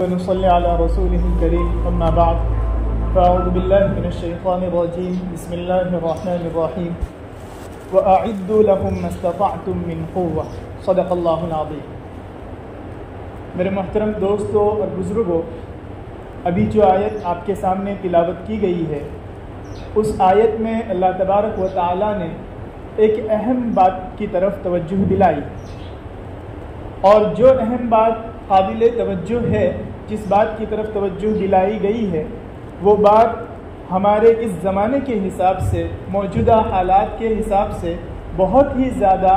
ونصلي على رسوله الكريم أما بعد فأعوذ بالله من الشيطان الرجيم بسم الله الرحمن الرحيم وأعدوا لهم ما استطعتم من قوة صدق اللہ العظیم۔ میرے محترم دوستوں اور بزرگوں، ابھی جو آیت آپ کے سامنے تلاوت کی گئی ہے، اس آیت میں اللہ تبارک و تعالی نے ایک اہم بات کی طرف توجہ دلائی، اور جو اہم بات قابل توجہ ہے، جس بات کی طرف توجہ دلائی گئی ہے، وہ بات ہمارے اس زمانے کے حساب سے، موجودہ حالات کے حساب سے بہت ہی زیادہ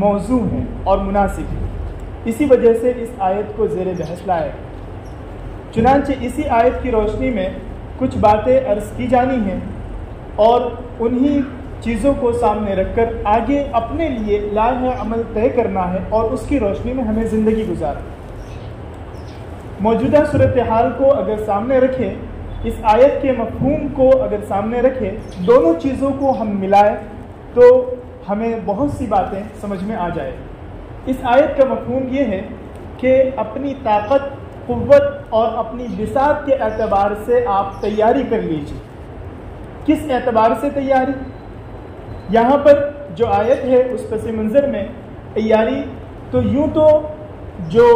موزوں ہے اور مناسب ہے۔ اسی وجہ سے اس آیت کو زیر بحث لایا۔ چنانچہ اسی آیت کی روشنی میں کچھ باتیں عرض کی جانی ہیں، اور انہی چیزوں کو سامنے رکھ کر آگے اپنے لیے لاہ عمل طے کرنا ہے، اور اس کی روشنی میں ہمیں زندگی گزارنا۔ موجودہ صورتحال کو اگر سامنے رکھیں، اس آیت کے مفہوم کو اگر سامنے رکھیں، دونوں چیزوں کو ہم ملائیں تو ہمیں بہت سی باتیں سمجھ میں آ جائے۔ اس آیت کا مفہوم یہ ہے کہ اپنی طاقت، قوت اور اپنی بساط کے اعتبار سے آپ تیاری کر لیجیے۔ کس اعتبار سے تیاری؟ یہاں پر جو آیت ہے اس پس منظر میں تیاری تو یوں تو جو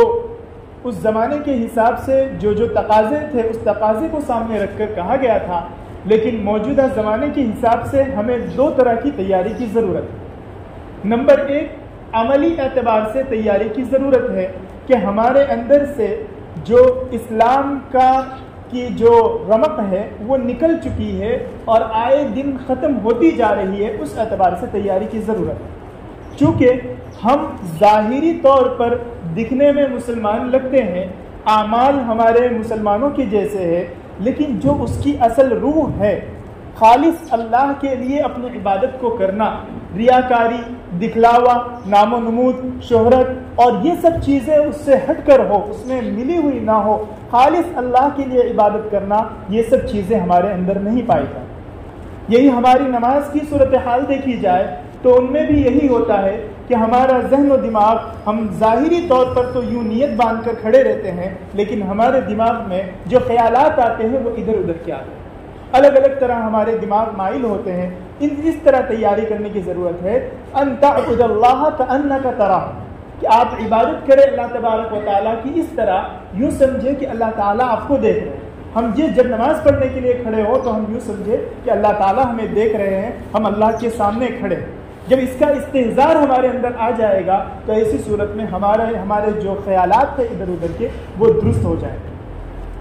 اس زمانے کے حساب سے جو تقاضے تھے، اس تقاضے کو سامنے رکھ کر کہا گیا تھا، لیکن موجودہ زمانے کے حساب سے ہمیں دو طرح کی تیاری کی ضرورت ہے۔ نمبر ایک، عملی اعتبار سے تیاری کی ضرورت ہے کہ ہمارے اندر سے جو اسلام کی جو رمق ہے وہ نکل چکی ہے اور آئے دن ختم ہوتی جا رہی ہے، اس اعتبار سے تیاری کی ضرورت ہے۔ چونکہ ہم ظاہری طور پر دکھنے میں مسلمان لگتے ہیں، اعمال ہمارے مسلمانوں کے جیسے ہے، لیکن جو اس کی اصل روح ہے، خالص اللہ کے لیے اپنی عبادت کو کرنا، ریاکاری، دکھلاوا، نام و نمود، شہرت اور یہ سب چیزیں اس سے ہٹ کر ہو، اس میں ملی ہوئی نہ ہو، خالص اللہ کے لیے عبادت کرنا، یہ سب چیزیں ہمارے اندر نہیں پائی جاتی۔ یہی ہماری نماز کی صورتحال دیکھی جائے تو ان میں بھی یہی ہوتا ہے کہ ہمارا ذہن و دماغ، ہم ظاہری طور پر تو یوں نیت باندھ کر کھڑے رہتے ہیں، لیکن ہمارے دماغ میں جو خیالات آتے ہیں وہ ادھر ادھر کے آتے ہیں، الگ الگ طرح ہمارے دماغ مائل ہوتے ہیں۔ اس طرح تیاری کرنے کی ضرورت ہے، ان تعبد اللہ کأنک تراہ، کہ آپ عبادت کریں اللہ تبارک و تعالیٰ کی اس طرح، یوں سمجھے کہ اللہ تعالیٰ آپ کو دیکھ رہے ہیں۔ ہم جب نماز پڑھنے کے لیے کھڑے ہو تو ہم یوں سمجھے کہ اللہ تعالیٰ ہمیں دیکھ رہے ہیں، ہم اللہ کے سامنے کھڑے ہیں۔ جب اس کا استحضار ہمارے اندر آ جائے گا تو ایسی صورت میں ہمارے جو خیالات تھے ادھر ادھر کے وہ درست ہو جائیں گے۔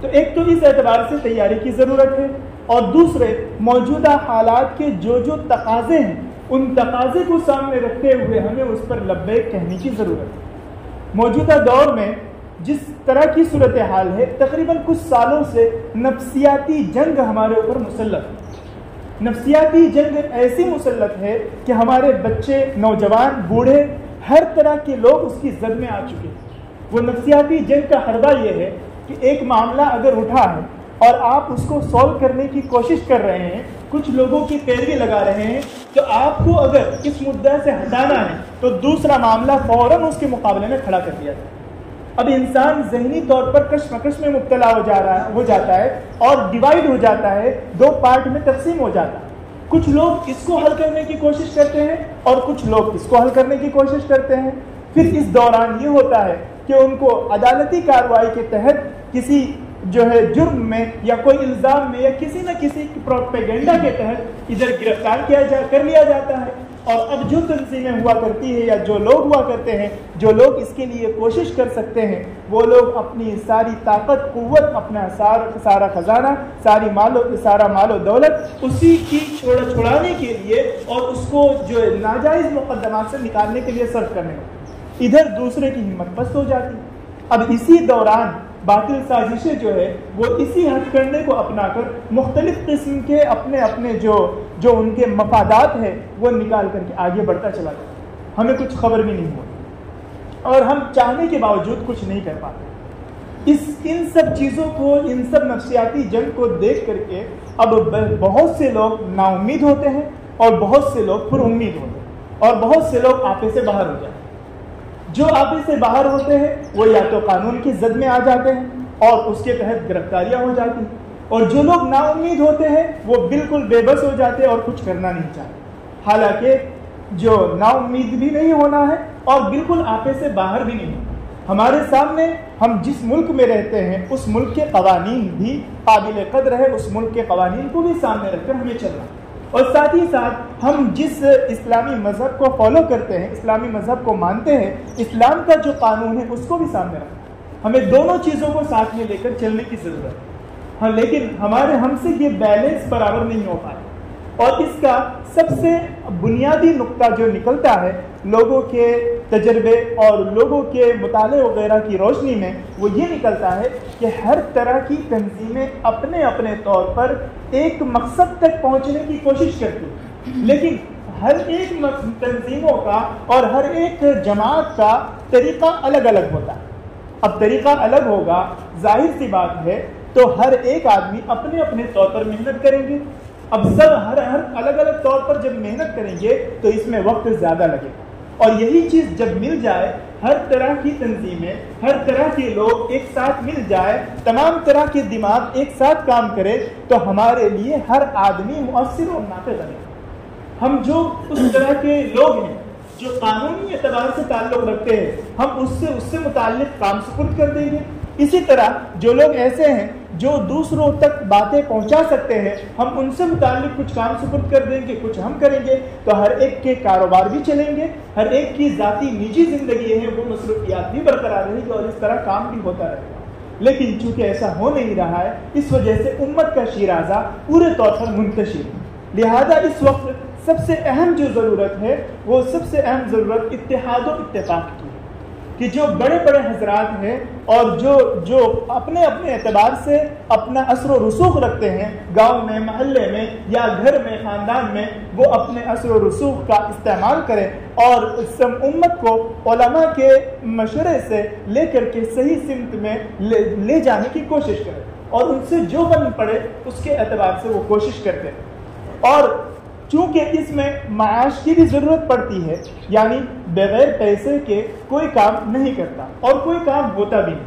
تو ایک تو اس اعتبار سے تیاری کی ضرورت ہے، اور دوسرے موجودہ حالات کے جو تقاضے ہیں، ان تقاضے کو سامنے رکھتے ہوئے ہمیں اس پر لبیک کہنے کی ضرورت ہے۔ موجودہ دور میں جس طرح کی صورتحال ہے، تقریباً کچھ سالوں سے نفسیاتی جنگ ہمارے اوپر مسلط ہے۔ نفسیاتی جنگ ایسی مسلط ہے کہ ہمارے بچے، نوجوان، بوڑھے، ہر طرح کے لوگ اس کی زد میں آ چکے ہیں۔ وہ نفسیاتی جنگ کا حربہ یہ ہے کہ ایک معاملہ اگر اٹھا ہے اور آپ اس کو سولو کرنے کی کوشش کر رہے ہیں، کچھ لوگوں کی پیروی لگا رہے ہیں، تو آپ کو اگر اس مدعا سے ہٹانا ہے تو دوسرا معاملہ فوراً اس کے مقابلے میں کھڑا کر دیا جائے۔ اب انسان ذہنی طور پر کشمکش میں مبتلا ہو جاتا ہے اور ڈیوائیڈ ہو جاتا ہے، دو پارٹ میں تقسیم ہو جاتا ہے۔ کچھ لوگ اس کو حل کرنے کی کوشش کرتے ہیں اور کچھ لوگ اس کو حل کرنے کی کوشش کرتے ہیں۔ پھر اس دوران یہ ہوتا ہے کہ ان کو عدالتی کارروائی کے تحت کسی جرم میں یا کوئی الزام میں یا کسی نہ کسی پروپیگنڈا کے تحت ادھر گرفتار کر لیا جاتا ہے، اور اب جو تنظیمیں ہوا کرتی ہے یا جو لوگ ہوا کرتے ہیں، جو لوگ اس کے لیے کوشش کر سکتے ہیں، وہ لوگ اپنی ساری طاقت، قوت، اپنا سارا خزانہ، سارا مال و دولت اسی کی چھڑانے کے لیے اور اس کو جو ناجائز مقدمات سے نکالنے کے لیے صرف کرنے ہوتے، ادھر دوسرے کی ہمت پست ہو جاتی۔ اب اسی دوران باطل سازشیں جو ہے وہ اسی ہتھ کرنے کو اپنا کر مختلف قسم کے اپنے جو ان کے مفادات ہیں وہ نکال کر کے آگے بڑھتا چلا جاتا ہے۔ ہمیں کچھ خبر بھی نہیں ہوتی اور ہم چاہنے کے باوجود کچھ نہیں کر پاتے۔ ان سب چیزوں کو، ان سب نفسیاتی جنگ کو دیکھ کر کے اب بہت سے لوگ نا امید ہوتے ہیں اور بہت سے لوگ پر امید ہوتے ہیں، اور بہت سے لوگ آپے سے باہر ہو جاتے ہیں۔ جو آپے سے باہر ہوتے ہیں وہ یا تو قانون کی زد میں آ جاتے ہیں، اور اس کے تحت گرفتاریاں ہو جاتی ہیں، اور جو لوگ نا امید ہوتے ہیں وہ بالکل بے بس ہو جاتے ہیں اور کچھ کرنا نہیں چاہتے، حالانکہ جو نا امید بھی نہیں ہونا ہے اور بالکل آپے سے باہر بھی نہیں ہونا۔ ہمارے سامنے ہم جس ملک میں رہتے ہیں اس ملک کے قوانین بھی قابل قدر ہے، اس ملک کے قوانین کو بھی سامنے رکھ کر ہمیں چلنا، اور ساتھ ہی ساتھ ہم جس اسلامی مذہب کو فالو کرتے ہیں، اسلامی مذہب کو مانتے ہیں، اسلام کا جو قانون ہے اس کو بھی سامنے رکھنا۔ ہمیں دونوں چیزوں کو ساتھ میں لے کر چلنے کی ضرورت ہے، ہاں، لیکن ہم سے یہ بیلنس برابر نہیں ہو پائے، اور اس کا سب سے بنیادی نقطہ جو نکلتا ہے لوگوں کے تجربے اور لوگوں کے مطالعے وغیرہ کی روشنی میں، وہ یہ نکلتا ہے کہ ہر طرح کی تنظیمیں اپنے اپنے طور پر ایک مقصد تک پہنچنے کی کوشش کرتی ہیں، لیکن ہر ایک تنظیموں کا اور ہر ایک جماعت کا طریقہ الگ الگ ہوتا ہے۔ اب طریقہ الگ ہوگا، ظاہر سی بات ہے، تو ہر ایک آدمی اپنے اپنے طور پر محنت کریں گے۔ اب سب ہر الگ الگ طور پر جب محنت کریں گے تو اس میں وقت زیادہ لگے گا، اور یہی چیز جب مل جائے، ہر طرح کی تنظیمیں، ہر طرح کے لوگ ایک ساتھ مل جائے، تمام طرح کے دماغ ایک ساتھ کام کرے، تو ہمارے لیے ہر آدمی مؤثر اور نافع بنے۔ ہم جو اس طرح کے لوگ ہیں جو قانونی اعتبار سے تعلق رکھتے ہیں، ہم اس سے متعلق کام سپرد کر دیں گے۔ اسی طرح جو لوگ ایسے ہیں جو دوسروں تک باتیں پہنچا سکتے ہیں، ہم ان سے متعلق کچھ کام سپرد کر دیں گے، کچھ ہم کریں گے، تو ہر ایک کے کاروبار بھی چلیں گے، ہر ایک کی ذاتی نجی زندگی ہے وہ مصروفیات بھی برقرار رہے گی، اور اس طرح کام بھی ہوتا رہے گا۔ لیکن چونکہ ایسا ہو نہیں رہا ہے، اس وجہ سے امت کا شیرازہ پورے طور پر منتشر ہے۔ لہذا اس وقت سب سے اہم جو ضرورت ہے، وہ سب سے اہم ضرورت اتحاد و اتفاق کی ہے، کہ جو بڑے بڑے حضرات ہیں اور جو اپنے اپنے اعتبار سے اپنا اثر و رسوخ رکھتے ہیں، گاؤں میں، محلے میں یا گھر میں، خاندان میں، وہ اپنے اثر و رسوخ کا استعمال کریں اور امت کو علماء کے مشورے سے لے کر کے صحیح سمت میں لے جانے کی کوشش کریں، اور ان سے جو بن پڑے اس کے اعتبار سے وہ کوشش کرتے ہیں۔ اور چونکہ اس میں معاش کی بھی ضرورت پڑتی ہے، یعنی بغیر پیسے کے کوئی کام نہیں کرتا اور کوئی کام ہوتا بھی نہیں،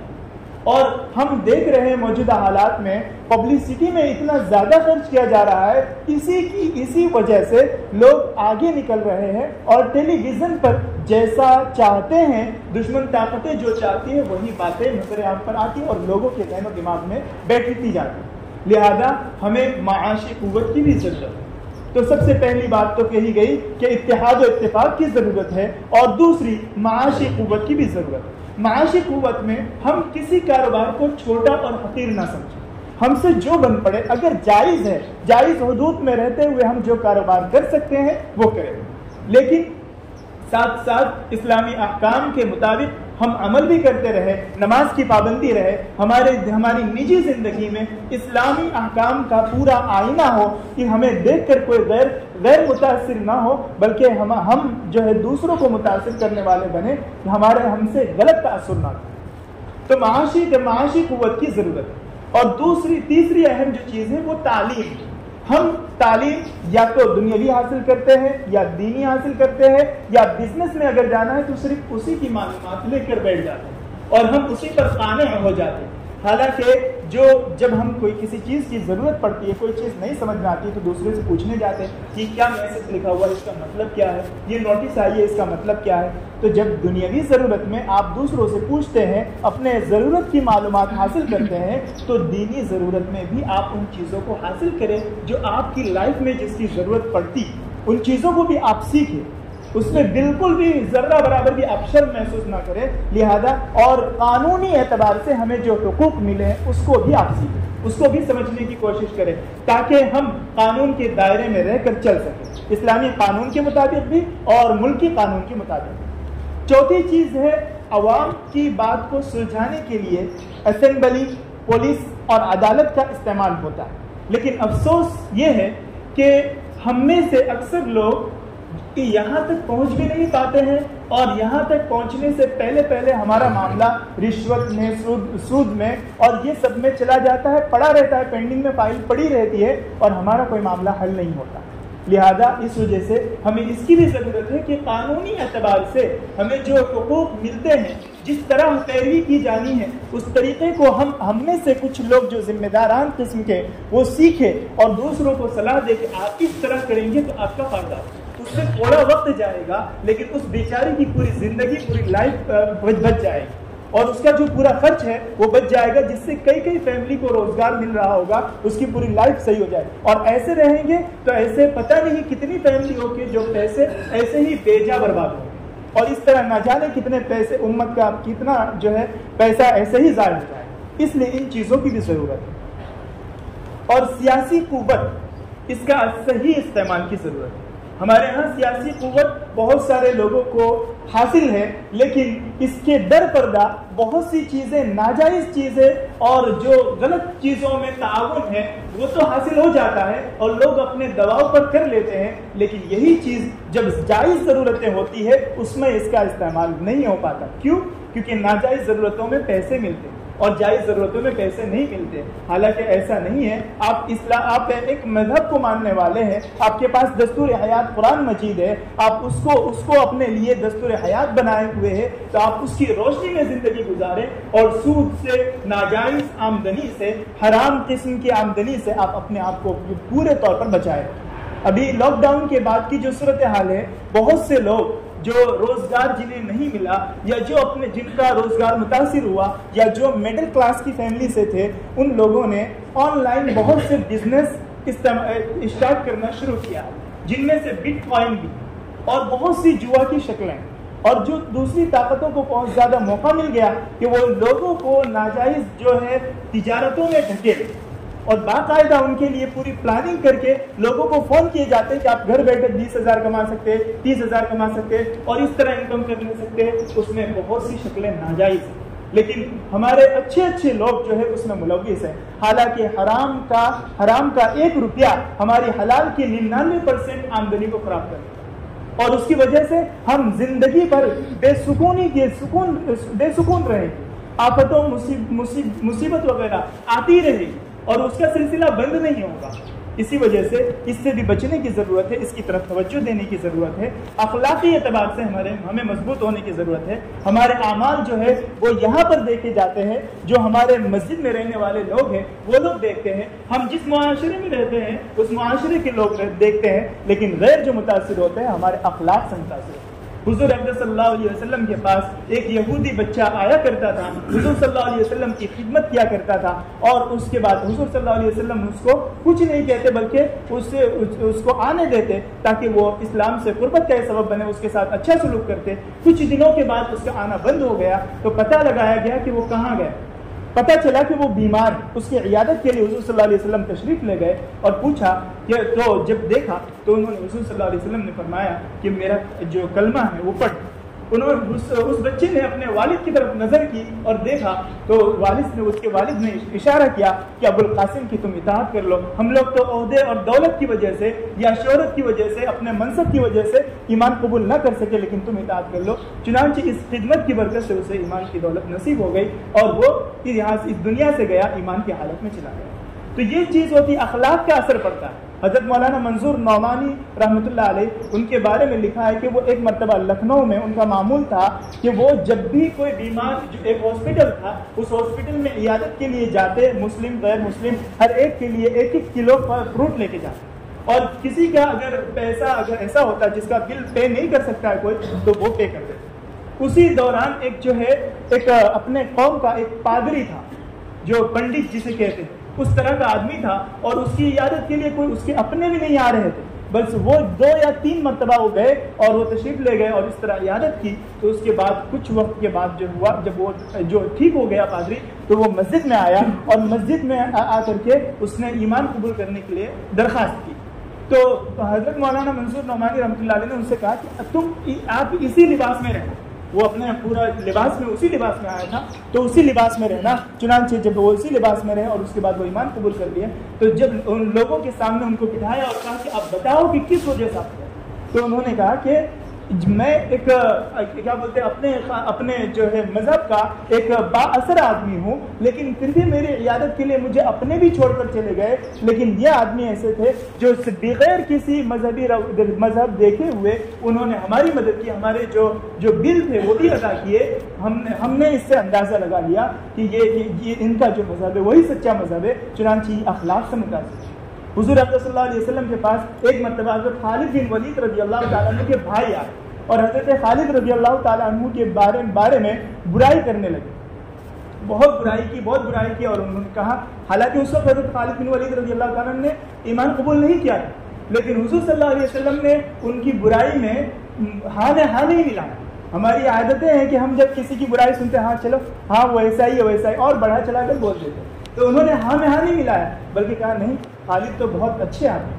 اور ہم دیکھ رہے ہیں موجودہ حالات میں پبلسٹی میں اتنا زیادہ خرچ کیا جا رہا ہے، اسی وجہ سے لوگ آگے نکل رہے ہیں اور ٹیلی ویژن پر جیسا چاہتے ہیں، دشمن طاقتیں جو چاہتی ہیں وہی باتیں نظر عام پر آتی ہیں اور لوگوں کے ذہن و دماغ میں بیٹھتی جاتی ہیں۔ لہذا ہمیں معاشی قوت کی بھی ضرورت ہے۔ تو سب سے پہلی بات تو کہی گئی کہ اتحاد و اتفاق کی ضرورت ہے، اور دوسری معاشی قوت کی بھی ضرورت ہے۔ معاشی قوت میں ہم کسی کاروبار کو چھوٹا اور حقیر نہ سمجھیں، ہم سے جو بن پڑے، اگر جائز ہے، جائز حدود میں رہتے ہوئے ہم جو کاروبار کر سکتے ہیں وہ کریں، لیکن ساتھ ساتھ اسلامی احکام کے مطابق ہم عمل بھی کرتے رہے، نماز کی پابندی رہے، ہماری نجی زندگی میں اسلامی احکام کا پورا آئینہ ہو، کہ ہمیں دیکھ کر کوئی غیر متاثر نہ ہو، بلکہ ہم جو ہے دوسروں کو متاثر کرنے والے بنے، ہم سے غلط تاثر نہ ہو۔ تو معاشی قوت کی ضرورت ہے۔ اور تیسری اہم جو چیز ہے وہ تعلیم۔ ہم تعلیم یا تو دنیاوی حاصل کرتے ہیں یا دینی حاصل کرتے ہیں، یا بزنس میں اگر جانا ہے تو صرف اسی کی معلومات لے کر بیٹھ جاتے ہیں اور ہم اسی پر قانع ہو جاتے ہیں۔ حالانکہ جب ہم کوئی کسی چیز کی ضرورت پڑتی ہے، کوئی چیز نہیں سمجھ میں آتی ہے، تو دوسرے سے پوچھنے جاتے ہیں کہ کیا میسج لکھا ہوا ہے، اس کا مطلب کیا ہے، یہ نوٹس آئی ہے، اس کا مطلب کیا ہے۔ تو جب دنیاوی ضرورت میں آپ دوسروں سے پوچھتے ہیں، اپنے ضرورت کی معلومات حاصل کرتے ہیں، تو دینی ضرورت میں بھی آپ ان چیزوں کو حاصل کریں جو آپ کی لائف میں جس کی ضرورت پڑتی، ان چیزوں کو بھی آپ سیکھیں، اس میں بالکل بھی ذرہ برابر بھی آپ شرم محسوس نہ کریں۔ لہذا اور قانونی اعتبار سے ہمیں جو حقوق ملے ہیں اس کو بھی آپ سیکھیں، اس کو بھی سمجھنے کی کوشش کریں، تاکہ ہم قانون کے دائرے میں رہ کر چل سکیں، اسلامی قانون کے مطابق بھی اور ملکی قانون کے مطابق بھی۔ چوتھی چیز ہے، عوام کی بات کو سلجھانے کے لیے اسمبلی، پولیس اور عدالت کا استعمال ہوتا ہے، لیکن افسوس یہ ہے کہ ہم میں سے اکثر لوگ کہ یہاں تک پہنچ بھی نہیں پاتے ہیں، اور یہاں تک پہنچنے سے پہلے ہمارا معاملہ رشوت میں، سود میں اور یہ سب میں چلا جاتا ہے، پڑا رہتا ہے، پینڈنگ میں فائل پڑی رہتی ہے، اور ہمارا کوئی معاملہ حل نہیں ہوتا۔ لہذا اس وجہ سے ہمیں اس کی بھی ضرورت ہے کہ قانونی اعتبار سے ہمیں جو حقوق ملتے ہیں، جس طرح پیروی کی جانی ہے، اس طریقے کو ہم میں سے کچھ لوگ جو ذمہ داران قسم کے وہ سیکھے اور دوسروں کو صلاح دے کہ آپ اس طرح کریں گے تو آپ کا فائدہ ہے۔ اس سے تھوڑا وقت جائے گا لیکن اس بیچارے کی پوری زندگی، پوری لائف بچ جائے گی، اور اس کا جو پورا خرچ ہے وہ بچ جائے گا، جس سے کئی فیملی کو روزگار مل رہا ہوگا، اس کی پوری لائف صحیح ہو جائے۔ اور ایسے رہیں گے تو ایسے پتہ نہیں کتنی فیملی ہو کے جو پیسے ایسے ہی بیجا برباد ہوں گے، اور اس طرح نہ جانے کتنے پیسے، امت کا کتنا جو ہے پیسہ ایسے ہی ضائع ہو جائے۔ اس لیے ان چیزوں کی بھی ضرورت ہے، اور سیاسی قوت اس کا صحیح استعمال کی ضرورت ہے۔ ہمارے ہاں سیاسی قوت بہت سارے لوگوں کو حاصل ہے، لیکن اس کے در پردہ بہت سی چیزیں، ناجائز چیزیں اور جو غلط چیزوں میں تعاون ہے وہ تو حاصل ہو جاتا ہے اور لوگ اپنے دباؤ پر کر لیتے ہیں، لیکن یہی چیز جب جائز ضرورتیں ہوتی ہے اس میں اس کا استعمال نہیں ہو پاتا۔ کیوں؟ کیونکہ ناجائز ضرورتوں میں پیسے ملتے ہیں اور جائز ضرورتوں میں پیسے نہیں ملتے۔ حالانکہ ایسا نہیں ہے، آپ ایک مذہب کو ماننے والے ہیں، آپ کے پاس دستور حیات قرآن مجید ہے، آپ اس کو اپنے لیے دستور حیات بنائے ہوئے ہیں، تو آپ اس کی روشنی میں زندگی گزاریں اور سود سے، ناجائز آمدنی سے، حرام قسم کی آمدنی سے آپ اپنے آپ کو پورے طور پر بچائیں۔ ابھی لاک ڈاؤن کے بعد کی جو صورتحال ہے، بہت سے لوگ جو روزگار جنہیں نہیں ملا یا جن کا روزگار متاثر ہوا یا جو میڈل کلاس کی فیملی سے تھے، ان لوگوں نے آن لائن بہت سے بزنس اسٹارٹ کرنا شروع کیا، جن میں سے بٹ کوائن بھی اور بہت سی جوا کی شکلیں، اور جو دوسری طاقتوں کو بہت زیادہ موقع مل گیا کہ وہ لوگوں کو ناجائز جو ہے تجارتوں میں ڈھکیلے، اور باقاعدہ ان کے لیے پوری پلاننگ کر کے لوگوں کو فون کیے جاتے ہیں کہ آپ گھر بیٹھے 20,000 کما سکتے ہیں، 30,000 کما سکتے ہیں اور اس طرح انکم کر سکتے ہیں۔ اس میں بہت سی شکلیں ناجائز ہیں، لیکن ہمارے اچھے لوگ جو ہے اس میں ملوث ہیں، حالانکہ حرام کا 1 روپیہ ہماری حلال کی 99% آمدنی کو خراب کرتا ہے، اور اس کی وجہ سے ہم زندگی بھر بے سکون رہیں گے، آفتوں مصیبت وغیرہ آتی رہے گی اور اس کا سلسلہ بند نہیں ہوگا۔ اسی وجہ سے اس سے بھی بچنے کی ضرورت ہے، اس کی طرف توجہ دینے کی ضرورت ہے، اخلاقی اعتبار سے ہمیں مضبوط ہونے کی ضرورت ہے۔ ہمارے اعمال جو ہے وہ یہاں پر دیکھے جاتے ہیں، جو ہمارے مسجد میں رہنے والے لوگ ہیں وہ لوگ دیکھتے ہیں، ہم جس معاشرے میں رہتے ہیں اس معاشرے کے لوگ دیکھتے ہیں، لیکن غیر جو متاثر ہوتے ہیں ہمارے اخلاق سے متاثر ہوتے ہیں۔ حضور اکرم صلی اللہ علیہ وسلم کے پاس ایک یہودی بچہ آیا کرتا تھا، حضور صلی اللہ علیہ وسلم کی خدمت کیا کرتا تھا، اور اس کے بعد حضور صلی اللہ علیہ وسلم اس کو کچھ نہیں کہتے بلکہ اس کو آنے دیتے تاکہ وہ اسلام سے قربت کا سبب بنے، اس کے ساتھ اچھا سلوک کرتے۔ کچھ دنوں کے بعد اس کا آنا بند ہو گیا تو پتہ لگایا گیا کہ وہ کہاں گئے، پتہ چلا کہ وہ بیمار، اس کی عیادت کے لیے حضور صلی اللہ علیہ وسلم تشریف لے گئے اور پوچھا کہ تو جب دیکھا تو انہوں نے حضور صلی اللہ علیہ وسلم نے فرمایا کہ میرا جو کلمہ ہے وہ پڑھ۔ اس بچے نے اپنے والد کی طرف نظر کی اور دیکھا تو اس کے والد نے اشارہ کیا کہ ابو القاسم کی تم اطاعت کر لو، ہم لوگ تو عہدے اور دولت کی وجہ سے یا شہرت کی وجہ سے، اپنے منصب کی وجہ سے ایمان قبول نہ کر سکے، لیکن تم اطاعت کر لو۔ چنانچہ اس خدمت کی برکت سے اسے ایمان کی دولت نصیب ہو گئی اور وہ یہاں اس دنیا سے گیا، ایمان کی حالت میں چلا گیا۔ تو یہ چیز ہوتی، اخلاق کا اثر پڑتا ہے۔ حضرت مولانا منظور نعمانی رحمۃ اللہ علیہ ان کے بارے میں لکھا ہے کہ وہ ایک مرتبہ لکھنؤ میں ان کا معمول تھا کہ وہ جب بھی کوئی بیمار، جو ایک ہاسپٹل تھا، اس ہاسپٹل میں عیادت کے لیے جاتے، مسلم غیر مسلم ہر ایک کے لیے 1-1 کلو فروٹ لے کے جاتے، اور کسی کا اگر پیسہ اگر ایسا ہوتا جس کا بل پے نہیں کر سکتا ہے کوئی تو وہ پے کر دیتے۔ اسی دوران ایک جو ہے ایک اپنے قوم کا ایک پادری تھا جو پنڈت جسے کہتے ہیں، اس طرح کا آدمی تھا، اور اس کی عیادت کے لیے کوئی اس کے اپنے بھی نہیں آ رہے تھے، بس وہ 2 یا 3 مرتبہ وہ گئے اور وہ تشریف لے گئے اور اس طرح عیادت کی۔ تو اس کے بعد کچھ وقت کے بعد جو ہوا، جب وہ جو ٹھیک ہو گیا پادری، تو وہ مسجد میں آیا اور مسجد میں آ کر کے اس نے ایمان قبول کرنے کے لیے درخواست کی۔ تو حضرت مولانا منظور نعمانی رحمۃ اللہ علیہ نے ان سے کہا کہ آپ اسی لباس میں رہنا، وہ اپنے پورا لباس میں اسی لباس میں آیا تھا تو اسی لباس میں رہنا۔ چنانچہ جب وہ اسی لباس میں رہے اور اس کے بعد وہ ایمان قبول کر لیا، تو جب ان لوگوں کے سامنے ان کو بٹھایا اور کہا کہ آپ بتاؤ کہ کس وجہ سے آپ گئے، تو انہوں نے کہا کہ میں ایک کیا بولتے ہیں اپنے جو ہے مذہب کا ایک با اثر آدمی ہوں، لیکن پھر بھی میری عیادت کے لیے مجھے اپنے بھی چھوڑ کر چلے گئے، لیکن یہ آدمی ایسے تھے جو بغیر کسی مذہب دیکھے ہوئے انہوں نے ہماری مدد کی، ہمارے جو بل تھے وہ بھی ادا کیے۔ ہم نے اس سے اندازہ لگا لیا کہ یہ ان کا جو مذہب ہے وہی سچا مذہب ہے، چنانچہ اخلاق سے متاثر۔ حضور صلی اللہ علیہ وسلم کے پاس ایک مرتبہ حضرت خالد بن ولید رضی اللہ تعالیٰ عنہ کے بھائی آئے اور حضرت خالد رضی اللہ تعالیٰ عنہ کے بارے میں برائی کرنے لگے، بہت برائی کی اور انہوں نے کہا، حالانکہ اس وقت حضرت خالد بن ولید رضی اللہ تعالیٰ عنہ نے ایمان قبول نہیں کیا تھا، لیکن حضور صلی اللہ علیہ وسلم نے ان کی برائی میں ہاں نہیں ملایا۔ ہماری عادتیں ہیں کہ ہم جب کسی کی برائی سنتے ہیں، ہاں چلو ہاں وہ ایسا ہی ہے ویسا ہی، اور بڑھا چلا کر بول دیتے، تو انہوں نے ہاں میں ہاں نہیں ملایا، بلکہ کہا نہیں خالد تو بہت اچھے آدمی۔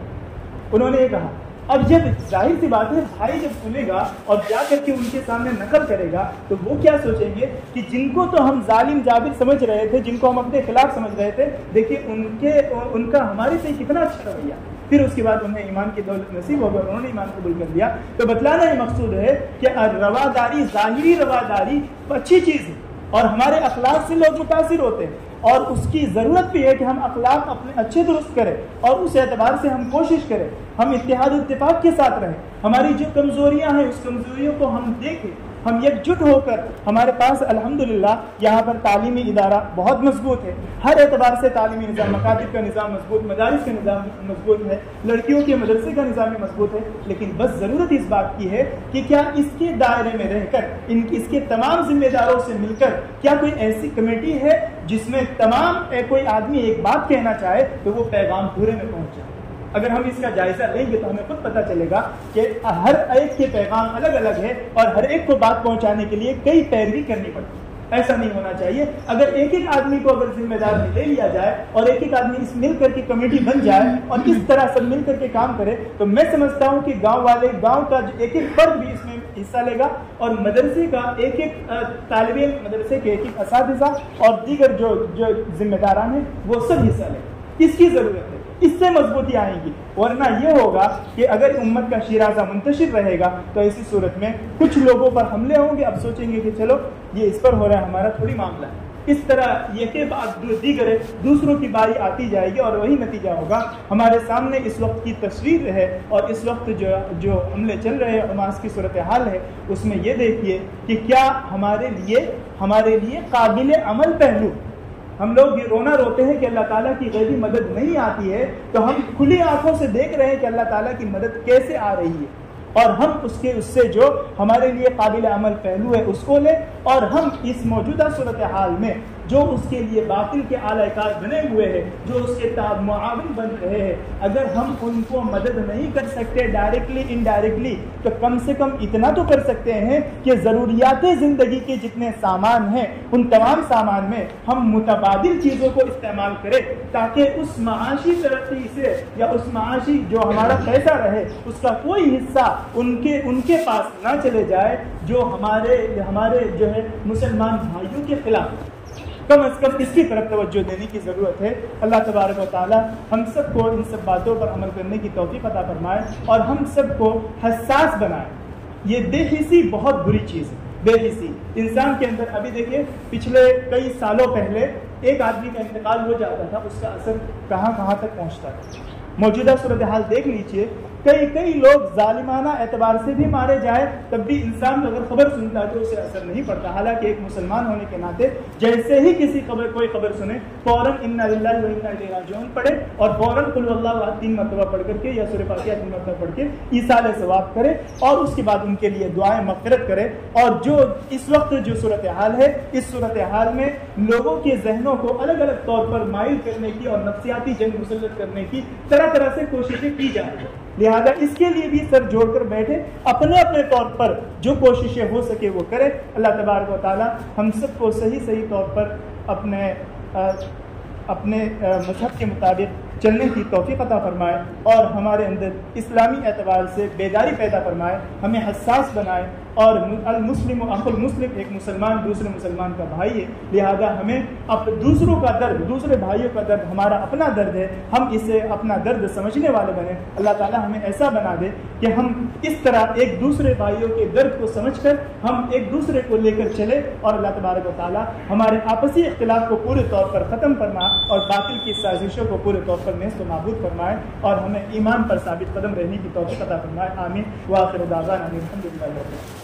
انہوں نے یہ کہا، اب جب ظاہر سی بات ہے بھائی جب سنے گا اور جا کر کے ان کے سامنے نقل کرے گا تو وہ کیا سوچیں گے کہ جن کو تو ہم ظالم جابر سمجھ رہے تھے، جن کو ہم اپنے خلاف سمجھ رہے تھے، دیکھیے ان کا ہمارے سے کتنا اچھا رویہ۔ پھر اس کے بعد انہیں ایمان کی دولت نصیب ہو گیا، انہوں نے ایمان قبول کر لیا۔ تو بتلانا یہ مقصود ہے کہ رواداری، ظاہری رواداری اچھی چیز ہے اور ہمارے اخلاق سے لوگ متاثر ہوتے ہیں، اور اس کی ضرورت بھی ہے کہ ہم اخلاق اپنے اچھے درست کریں، اور اس اعتبار سے ہم کوشش کریں ہم اتحاد و اتفاق کے ساتھ رہیں، ہماری جو کمزوریاں ہیں اس کمزوریوں کو ہم دیکھیں، ہم یکجٹ ہو کر۔ ہمارے پاس الحمدللہ یہاں پر تعلیمی ادارہ بہت مضبوط ہے، ہر اعتبار سے تعلیمی نظام، مکاتب کا نظام مضبوط، مدارس کا نظام مضبوط ہے، لڑکیوں کے مدرسے کا نظام مضبوط ہے، لیکن بس ضرورت اس بات کی ہے کہ کیا اس کے دائرے میں رہ کر اس کے تمام ذمہ داروں سے مل کر کیا کوئی ایسی کمیٹی ہے جس میں تمام کوئی آدمی ایک بات کہنا چاہے تو وہ پیغام پورے میں پہنچ جائے۔ اگر ہم اس کا جائزہ لیں گے تو ہمیں خود پتہ چلے گا کہ ہر ایک کے پیغام الگ الگ ہے اور ہر ایک کو بات پہنچانے کے لیے کئی پیروی کرنی پڑتی ہے۔ ایسا نہیں ہونا چاہیے۔ اگر ایک آدمی کو اگر ذمہ دار لے لیا جائے اور ایک آدمی اس مل کر کے کمیٹی بن جائے اور اس طرح سب مل کر کے کام کرے تو میں سمجھتا ہوں کہ گاؤں والے، گاؤں کا ایک فرد بھی اس میں حصہ لے گا، اور مدرسے کا ایک طالب علم، مدرسے کے ایک اساتذہ اور دیگر جو ذمہ داران ہیں وہ سب حصہ لیں گے۔ اس کی ضرورت ہے، اس سے مضبوطی آئیں گی، ورنہ یہ ہوگا کہ اگر امت کا شیرازہ منتشر رہے گا تو ایسی صورت میں کچھ لوگوں پر حملے ہوں گے، اب سوچیں گے کہ چلو یہ اس پر ہو رہا ہے، ہمارا تھوڑی معاملہ ہے، اس طرح یہ کے بعد دیگر دوسروں کی باری آتی جائے گی اور وہی نتیجہ ہوگا۔ ہمارے سامنے اس وقت کی تصویر ہے اور اس وقت جو حملے چل رہے ہیں، حماس کی صورتحال ہے، اس میں یہ دیکھیے کہ کیا ہمارے لیے قابل عمل پہلو، ہم لوگ یہ رونا روتے ہیں کہ اللہ تعالیٰ کی غیبی مدد نہیں آتی ہے، تو ہم کھلی آنکھوں سے دیکھ رہے ہیں کہ اللہ تعالیٰ کی مدد کیسے آ رہی ہے، اور ہم اس سے جو ہمارے لیے قابل عمل پہلو ہے اس کو لیں، اور ہم اس موجودہ صورتحال میں جو اس کے لیے باطل کے اعلی کار بنے ہوئے ہیں، جو اس کے معاون بن رہے ہیں، اگر ہم ان کو مدد نہیں کر سکتے ڈائریکٹلی انڈائریکٹلی تو کم سے کم اتنا تو کر سکتے ہیں کہ ضروریات زندگی کے جتنے سامان ہیں ان تمام سامان میں ہم متبادل چیزوں کو استعمال کریں، تاکہ اس معاشی ترقی سے یا اس معاشی جو ہمارا پیسہ رہے اس کا کوئی حصہ ان کے پاس نہ چلے جائے جو ہمارے جو ہے مسلمان بھائیوں کے خلاف۔ کم از کم اس کی طرف توجہ دینے کی ضرورت ہے۔ اللہ تبارک و تعالی ہم سب کو ان سب باتوں پر عمل کرنے کی توفیق عطا فرمائے اور ہم سب کو حساس بنائے۔ یہ بے حسی بہت بری چیز ہے، بے حسی انسان کے اندر۔ ابھی دیکھیے پچھلے کئی سالوں پہلے ایک آدمی کا انتقال ہو جاتا تھا، اس کا اثر کہاں کہاں تک پہنچتا تھا۔ موجودہ صورتحال دیکھ لیجئے، کئی لوگ ظالمانہ اعتبار سے بھی مارے جائے تب بھی انسان اگر خبر سنتا ہے تو اسے اثر نہیں پڑتا، حالانکہ ایک مسلمان ہونے کے ناطے جیسے ہی کوئی خبر سنے فوراً انا للہ و انا الیہ راجعون پڑھے اور فوراً قل اللہ احد 3 مرتبہ پڑھ کر کے یا سورہ فاتحہ 3 مرتبہ پڑھ کے ایصال ثواب کرے اور اس کے بعد ان کے لیے دعائیں مغفرت کرے۔ اور جو اس وقت جو صورتحال ہے، اس صورتحال میں لوگوں کے ذہنوں کو الگ الگ طور پر مائل کرنے کی اور نفسیاتی جنگ مسلط کرنے کی طرح سے کوششیں کی جا رہی ہیں، لہذا اس کے لیے بھی سر جوڑ کر بیٹھے، اپنے طور پر جو کوششیں ہو سکے وہ کرے۔ اللہ تبارک و تعالی ہم سب کو صحیح طور پر اپنے مذہب کے مطابق چلنے کی توفیق عطا فرمائے اور ہمارے اندر اسلامی اعتبار سے بیداری پیدا فرمائے، ہمیں حساس بنائے اور المسلم اخو المسلم، ایک مسلمان دوسرے مسلمان کا بھائی ہے، لہذا ہمیں دوسروں کا درد، دوسرے بھائیوں کا درد ہمارا اپنا درد ہے، ہم اسے اپنا درد سمجھنے والے بنیں۔ اللہ تعالیٰ ہمیں ایسا بنا دے کہ ہم اس طرح ایک دوسرے بھائیوں کے درد کو سمجھ کر ہم ایک دوسرے کو لے کر چلے، اور اللہ تبارک و تعالیٰ ہمارے آپسی اختلاف کو پورے طور پر ختم فرما اور باطل کی سازشوں کو پورے طور پر نیست و نابود فرمائے، اور ہمیں ایمان پر ثابت قدم رہنے کی توفیق عطا فرمائے۔ آمین۔ وآخر دعوانا الحمد للہ۔